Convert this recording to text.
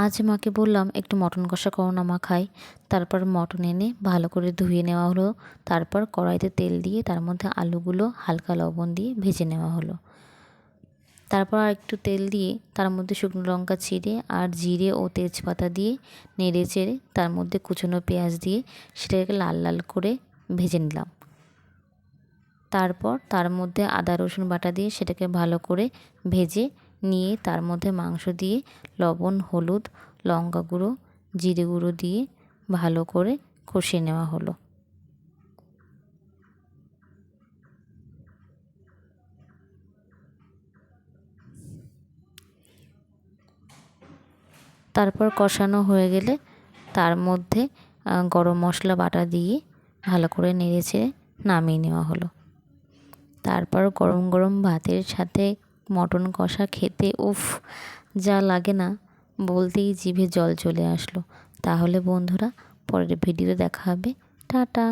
আজ মাকে বললাম একটু মটন কষা করো না, মা খাই। তারপর মটন এনে ভালো করে ধুয়ে নেওয়া হলো। তারপর কড়াইতে তেল দিয়ে তার মধ্যে আলুগুলো হালকা লবণ দিয়ে ভেজে নেওয়া হলো। তারপর আর একটু তেল দিয়ে তার মধ্যে শুকনো লঙ্কা চিড়ে আর জিরে ও তেজপাতা দিয়ে নেড়ে চেড়ে তার মধ্যে কুচনো পেঁয়াজ দিয়ে সেটাকে লাল লাল করে ভেজে নিলাম। তারপর তার মধ্যে আদা রসুন বাটা দিয়ে সেটাকে ভালো করে ভেজে নিয়ে তার মধ্যে মাংস দিয়ে লবণ, হলুদ, লঙ্কা গুঁড়ো, জিরে গুঁড়ো দিয়ে ভালো করে কষিয়ে নেওয়া হলো। তারপর কষানো হয়ে গেলে তার মধ্যে গরম মশলা বাটা দিয়ে ভালো করে নেড়েচেড়ে নামিয়ে নেওয়া হলো। তারপর গরম গরম ভাতের সাথে মটন কষা খেতে উফ যা লাগে না, বলতেই জিভে জল চলে আসলো। তাহলে বন্ধুরা, পরের ভিডিওতে দেখা হবে। টাটা।